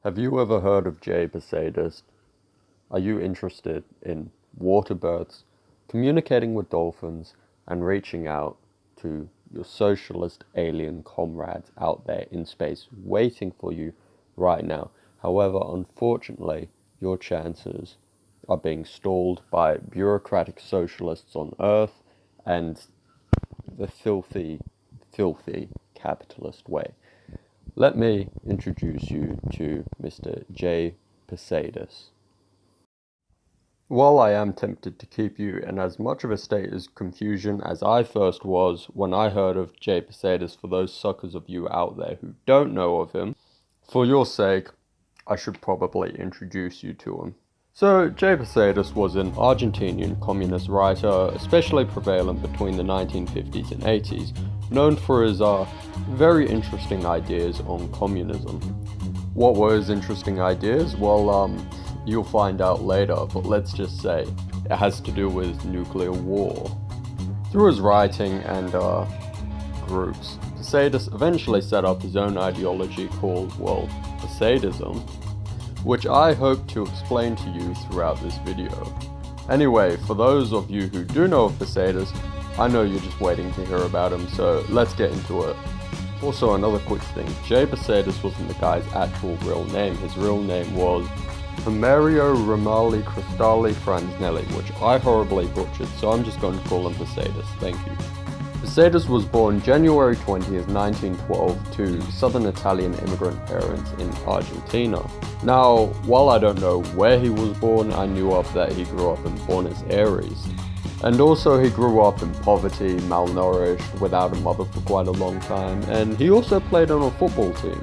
Have you ever heard of J. Posadas? Are you interested in water births, communicating with dolphins, and reaching out to your socialist alien comrades out there in space waiting for you right now? However, unfortunately, your chances are being stalled by bureaucratic socialists on Earth and the filthy, filthy capitalist way. Let me introduce you to Mr. J. Posadas. While I am tempted to keep you in as much of a state of confusion as I first was when I heard of J. Posadas, for those suckers of you out there who don't know of him, for your sake, I should probably introduce you to him. So, J. Posadas was an Argentinian communist writer, especially prevalent between the 1950s and 80s, known for his very interesting ideas on communism. What were his interesting ideas? Well, you'll find out later, but let's just say it has to do with nuclear war. Through his writing and groups, Posadas eventually set up his own ideology called, well, Posadism, which I hope to explain to you throughout this video. Anyway, for those of you who do know of Posadas, I know you're just waiting to hear about him, so let's get into it. Also, another quick thing, J. Posadas wasn't the guy's actual real name. His real name was Homero Rómulo Cristalli Frasnelli, which I horribly butchered, so I'm just going to call him Posadas, thank you. Posadas was born January 20th, 1912 to southern Italian immigrant parents in Argentina. Now, while I don't know where he was born, I knew of that he grew up in Buenos Aires. And also he grew up in poverty, malnourished, without a mother for quite a long time, and he also played on a football team.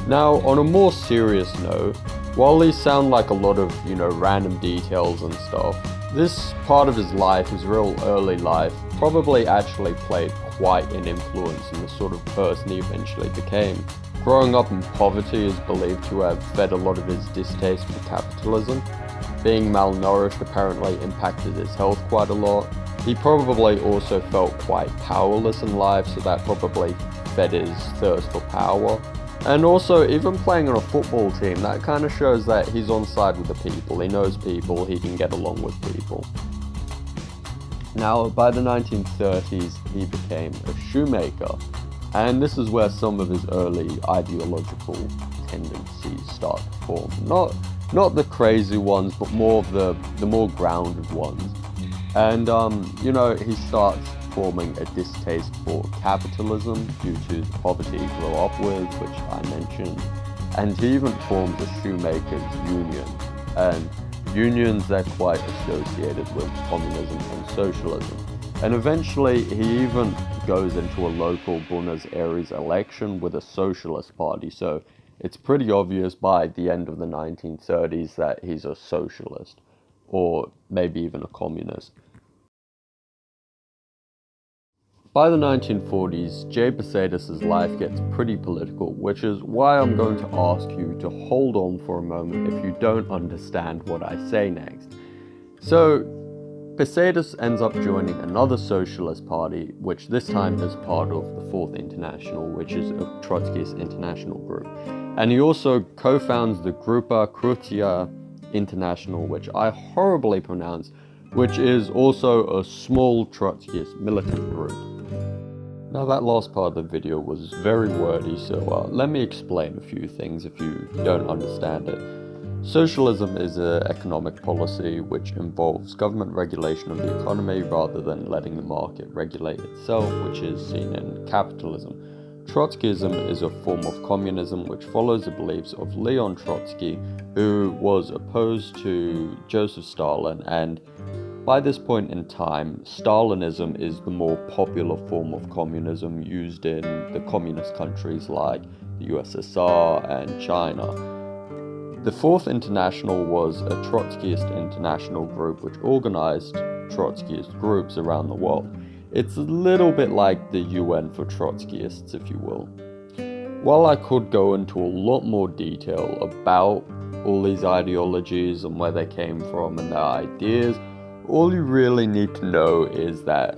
Now, on a more serious note, while these sound like a lot of, random details and stuff, this part of his life, his real early life, probably actually played quite an influence in the sort of person he eventually became. Growing up in poverty is believed to have fed a lot of his distaste for capitalism. Being malnourished apparently impacted his health quite a lot. He probably also felt quite powerless in life, so that probably fed his thirst for power. And also, even playing on a football team, that kind of shows that he's on side with the people. He knows people, he can get along with people. Now, by the 1930s, he became a shoemaker. And this is where some of his early ideological tendencies start to form. Not the crazy ones, but more of the more grounded ones. And, he starts forming a distaste for capitalism due to the poverty he grew up with, which I mentioned. And he even forms a shoemakers union. And unions are quite associated with communism and socialism. And eventually he even goes into a local Buenos Aires election with a socialist party. So it's pretty obvious by the end of the 1930s that he's a socialist, or maybe even a communist. By the 1940s, J. Posadas' life gets pretty political, which is why I'm going to ask you to hold on for a moment if you don't understand what I say next. So, Posadas ends up joining another socialist party, which this time is part of the Fourth International, which is a Trotskyist international group. And he also co-founds the Grupa Krutia International, which I horribly pronounce, which is also a small Trotskyist militant group. Now that last part of the video was very wordy, so let me explain a few things if you don't understand it. Socialism is an economic policy which involves government regulation of the economy rather than letting the market regulate itself, which is seen in capitalism. Trotskyism is a form of communism which follows the beliefs of Leon Trotsky, who was opposed to Joseph Stalin, and by this point in time, Stalinism is the more popular form of communism used in the communist countries like the USSR and China. The Fourth International was a Trotskyist international group which organized Trotskyist groups around the world. It's a little bit like the UN for Trotskyists, if you will. While I could go into a lot more detail about all these ideologies and where they came from and their ideas, all you really need to know is that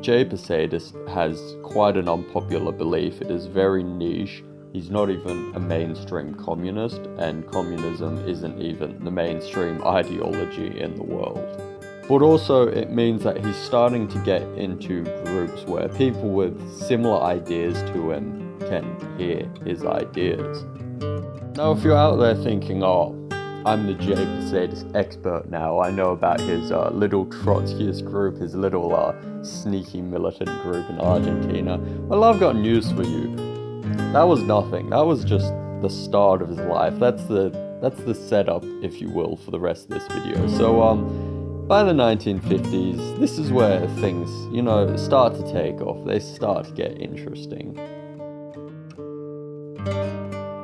J. Posadas has quite an unpopular belief. It is very niche, He's not even a mainstream communist, and communism isn't even the mainstream ideology in the world. But also it means that he's starting to get into groups where people with similar ideas to him can hear his ideas. Now if you're out there thinking, oh, I'm the J. Posadas expert now, I know about his little Trotskyist group, his little sneaky militant group in Argentina, well, I've got news for you. That was nothing. That was just the start of his life. That's the setup, if you will, for the rest of this video. So by the 1950s, this is where things, start to take off. They start to get interesting.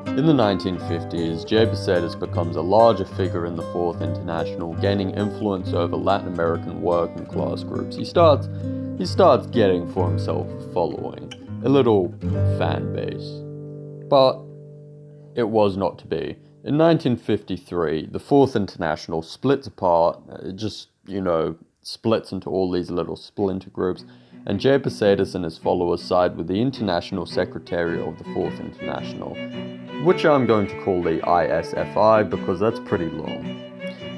In the 1950s, J. Posadas becomes a larger figure in the Fourth International, gaining influence over Latin American working class groups. He starts getting for himself a following, a little fan base. But it was not to be. In 1953, the Fourth International splits apart, it just, splits into all these little splinter groups, and J. Posadas and his followers side with the International Secretariat of the Fourth International, which I'm going to call the ISFI because that's pretty long.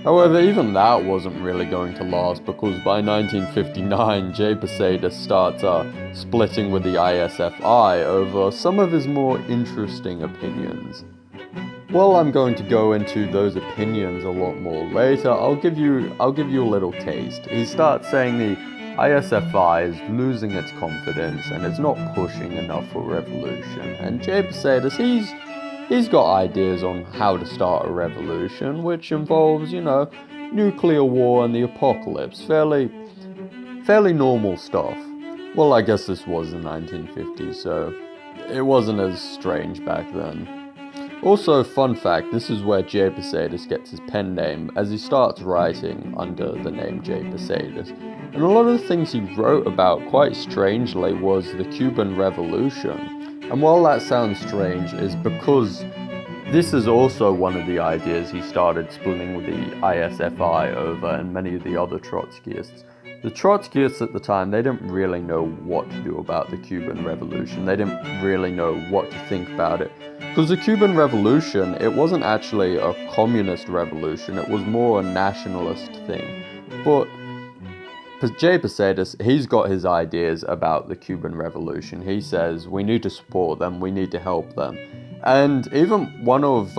However, even that wasn't really going to last, because by 1959, J. Posadas starts splitting with the ISFI over some of his more interesting opinions. Well, I'm going to go into those opinions a lot more later. I'll give you a little taste. He starts saying the ISFI is losing its confidence and it's not pushing enough for revolution. And J. Posadas, he's got ideas on how to start a revolution, which involves, nuclear war and the apocalypse. Fairly normal stuff. Well, I guess this was the 1950s, so it wasn't as strange back then. Also, fun fact, this is where J. Posadas gets his pen name, as he starts writing under the name J. Posadas. And a lot of the things he wrote about, quite strangely, was the Cuban Revolution. And while that sounds strange, is because this is also one of the ideas he started splitting with the ISFI over and many of the other Trotskyists. The Trotskyists at the time, they didn't really know what to do about the Cuban Revolution. They didn't really know what to think about it. Because the Cuban Revolution, it wasn't actually a communist revolution, it was more a nationalist thing. But J. Posadas, he's got his ideas about the Cuban Revolution. He says, we need to support them, we need to help them. And even one of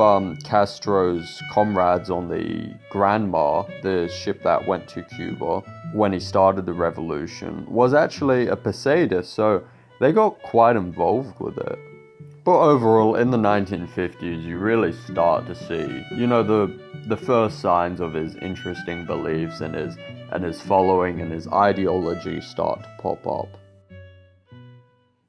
Castro's comrades on the Granma, the ship that went to Cuba, when he started the revolution, was actually a Posadas, so they got quite involved with it. But overall, in the 1950s, you really start to see, the first signs of his interesting beliefs and his following and his ideology start to pop up.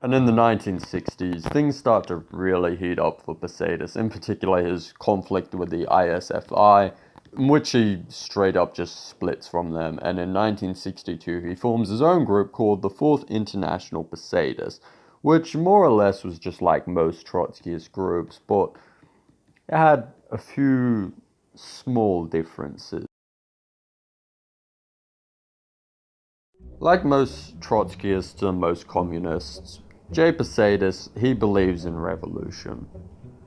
And in the 1960s, things start to really heat up for Posadas, in particular his conflict with the ISFI, in which he straight up just splits from them, and in 1962 he forms his own group called the Fourth International Posadas, which more or less was just like most Trotskyist groups, but it had a few small differences. Like most Trotskyists and most communists, J. Posadas, he believes in revolution.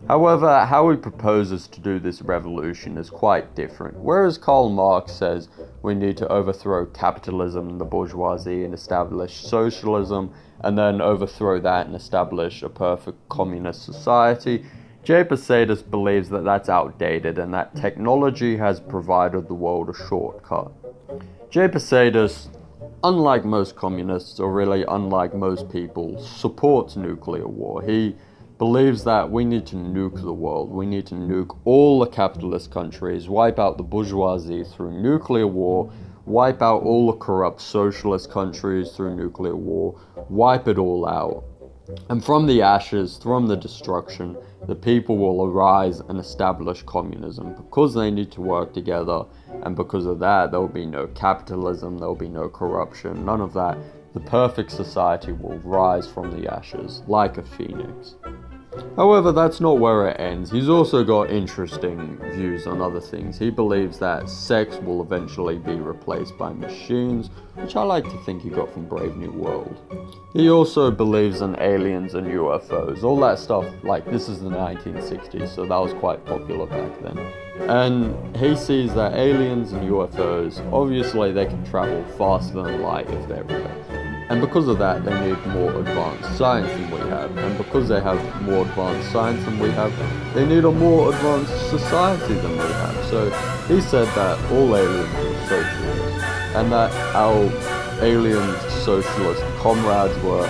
However, how he proposes to do this revolution is quite different. Whereas Karl Marx says we need to overthrow capitalism and the bourgeoisie and establish socialism, and then overthrow that and establish a perfect communist society, J. Posadas believes that that's outdated and that technology has provided the world a shortcut. J. Posadas, unlike most communists, or really unlike most people, supports nuclear war. He believes that we need to nuke the world. We need to nuke all the capitalist countries, wipe out the bourgeoisie through nuclear war, wipe out all the corrupt socialist countries through nuclear war, wipe it all out. And from the ashes, from the destruction, the people will arise and establish communism because they need to work together, and because of that, there will be no capitalism, there will be no corruption, none of that. The perfect society will rise from the ashes like a phoenix. However, that's not where it ends. He's also got interesting views on other things. He believes that sex will eventually be replaced by machines, which I like to think he got from Brave New World. He also believes in aliens and UFOs, all that stuff. Like, this is the 1960s, so that was quite popular back then. And he sees that aliens and UFOs, obviously they can travel faster than light if they're real. And because of that, they need more advanced science than we have. And because they have more advanced science than we have, they need a more advanced society than we have. So he said that all aliens are socialists, and that our alien socialist comrades were,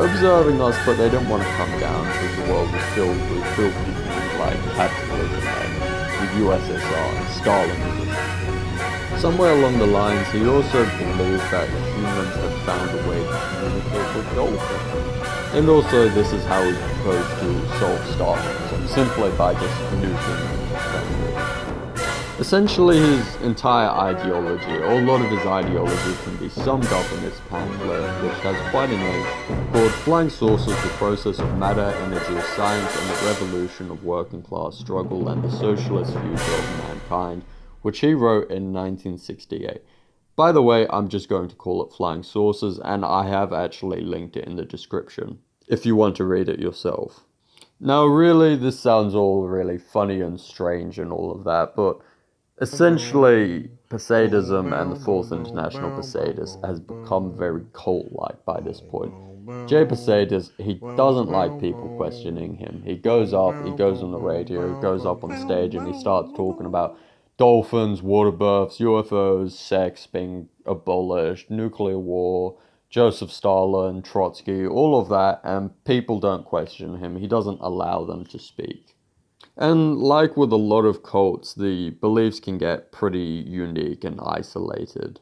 observing us, but they didn't want to come down because the world was filled with filthy things like capitalism and the USSR and Stalinism. Somewhere along the lines, he also believed that humans had found a way to communicate with dolphins. And also, this is how he proposed to solve Stalinism, simply by just nuking them. Essentially, his entire ideology, or a lot of his ideology, can be summed up in this pamphlet, which has quite a name, called Flying Saucers, the Process of Matter, Energy, Science, and the Revolution of Working Class Struggle and the Socialist Future of Mankind, which he wrote in 1968. By the way, I'm just going to call it Flying Saucers, and I have actually linked it in the description, if you want to read it yourself. Now, really, this sounds all really funny and strange and all of that, but essentially, Posadism and the Fourth International Posadas has become very cult-like by this point. Jay Posadas, he doesn't like people questioning him. He goes on the radio, he goes up on stage, and he starts talking about dolphins, water births, UFOs, sex being abolished, nuclear war, Joseph Stalin, Trotsky, all of that, and people don't question him. He doesn't allow them to speak. And like with a lot of cults, the beliefs can get pretty unique and isolated.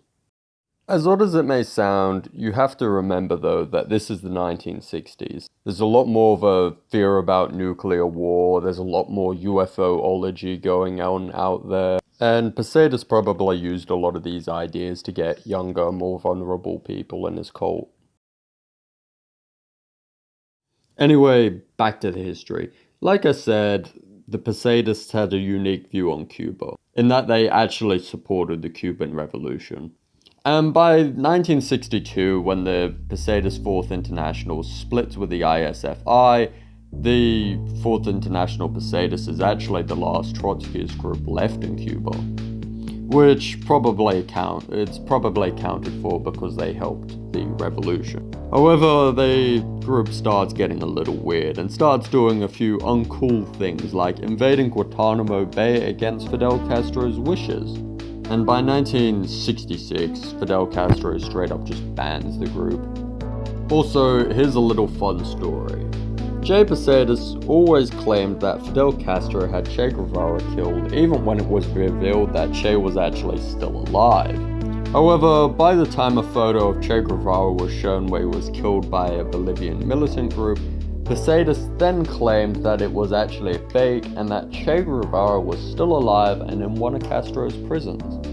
As odd as it may sound, you have to remember though that this is the 1960s. There's a lot more of a fear about nuclear war, there's a lot more UFO-ology going on out there, and Posadas probably used a lot of these ideas to get younger, more vulnerable people in his cult. Anyway, back to the history. Like I said, the Posadists had a unique view on Cuba, in that they actually supported the Cuban Revolution. And by 1962, when the Posadas Fourth International splits with the ISFI, the Fourth International Posadas is actually the last Trotskyist group left in Cuba, which it's probably accounted for because they helped the revolution. However, the group starts getting a little weird and starts doing a few uncool things like invading Guantanamo Bay against Fidel Castro's wishes. And by 1966, Fidel Castro straight up just bans the group. Also, here's a little fun story. Jay Posadas always claimed that Fidel Castro had Che Guevara killed, even when it was revealed that Che was actually still alive. However, by the time a photo of Che Guevara was shown where he was killed by a Bolivian militant group, Posadas then claimed that it was actually a fake and that Che Guevara was still alive and in one of Castro's prisons.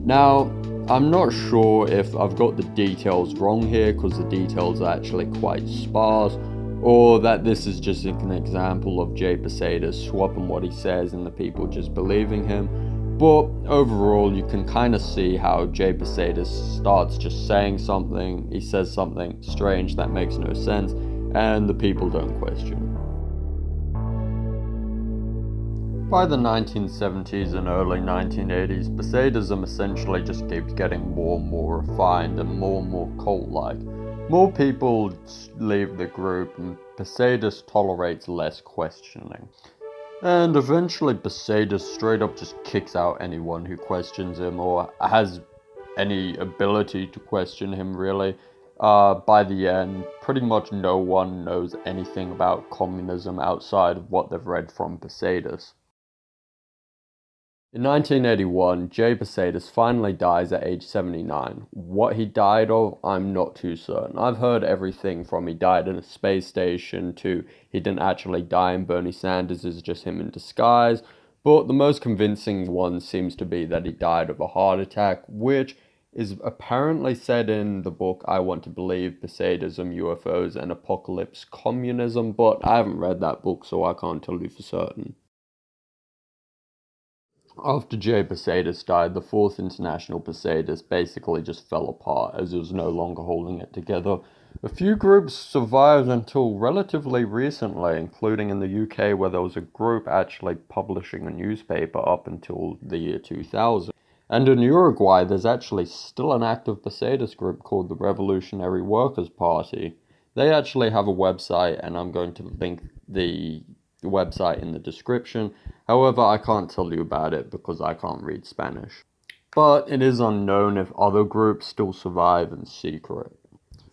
Now, I'm not sure if I've got the details wrong here because the details are actually quite sparse, or that this is just an example of Jay Posadas swapping what he says and the people just believing him. But overall, you can kind of see how Jay Posadas starts just saying something, he says something strange that makes no sense, and the people don't question. By the 1970s and early 1980s, Posadism essentially just keeps getting more and more refined and more cult-like. More people leave the group and Posadas tolerates less questioning. And eventually Posadas straight up just kicks out anyone who questions him or has any ability to question him really. By the end, pretty much no one knows anything about communism outside of what they've read from Posadas. In 1981, Jay Posadas finally dies at age 79. What he died of, I'm not too certain. I've heard everything from he died in a space station to he didn't actually die and Bernie Sanders is just him in disguise, but the most convincing one seems to be that he died of a heart attack, which is apparently said in the book I Want to Believe, Posadism, UFOs, and Apocalypse Communism, but I haven't read that book, so I can't tell you for certain. After J. Posadas died, the Fourth International Posadas basically just fell apart as it was no longer holding it together. A few groups survived until relatively recently, including in the UK, where there was a group actually publishing a newspaper up until the year 2000. And in Uruguay, there's actually still an active Posadas group called the Revolutionary Workers' Party. They actually have a website, and I'm going to link the website in the description. However, I can't tell you about it because I can't read Spanish. But it is unknown if other groups still survive in secret.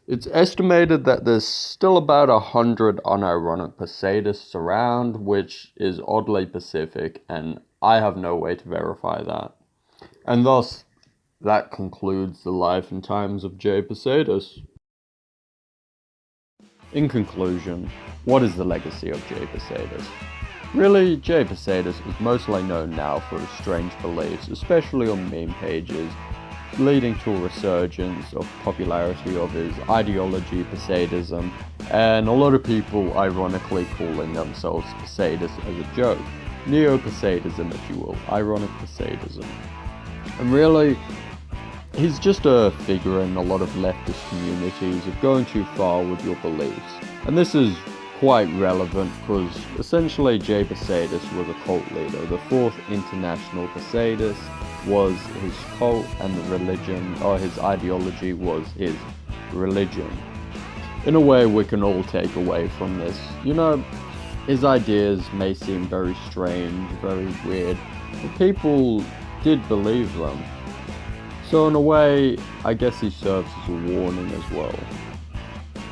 It's estimated that there's still about 100 unironic Posadists around, which is oddly Pacific, and I have no way to verify that. And thus, that concludes the life and times of J. Posadas. In conclusion, what is the legacy of J. Posadas? Really, J. Posadas is mostly known now for his strange beliefs, especially on meme pages, leading to a resurgence of popularity of his ideology, Posadism, and a lot of people ironically calling themselves Posadas as a joke. Neo-Posadism, if you will, ironic Posadism. And really, he's just a figure in a lot of leftist communities of going too far with your beliefs. And this is quite relevant because essentially J. Posadas was a cult leader. The Fourth International Posadas was his cult, and the religion, or his ideology, was his religion. In a way, we can all take away from this. You know, his ideas may seem very strange, very weird, but people did believe them. So in a way, I guess he serves as a warning as well.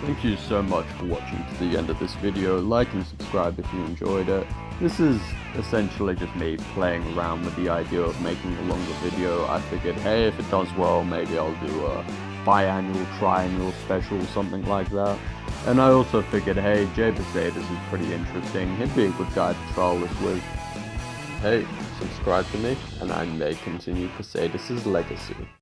Thank you so much for watching to the end of this video. Like and subscribe if you enjoyed it. This is essentially just me playing around with the idea of making a longer video. I figured, hey, if it does well, maybe I'll do a biannual, triannual special, something like that. And I also figured, hey, J. Posadas is pretty interesting. He'd be a good guy to troll this with. Hey, subscribe to me, and I may continue Posadas' legacy.